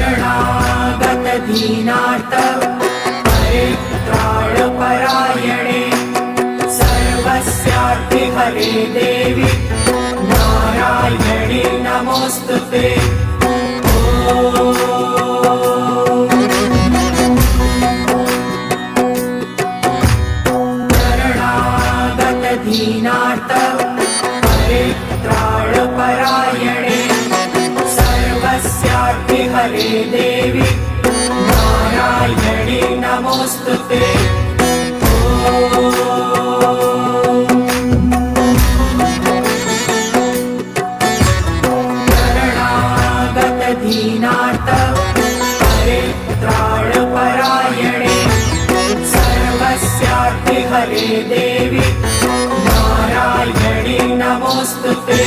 शरणागत दीनार्थ परित्राणपरायणे सर्वस्यार्थे हरे देवी नारायणी नमोस्तुते। शरणागत दीनार्थ परित्राणपरायणे सर्वस्यार्थे हरे देवी नारायणी नमोस्तुते। शरणागत दीनार्थ परित्राणपरायणे सर्वस्यार्थे हरे देवी नारायणी नमोस्तुते।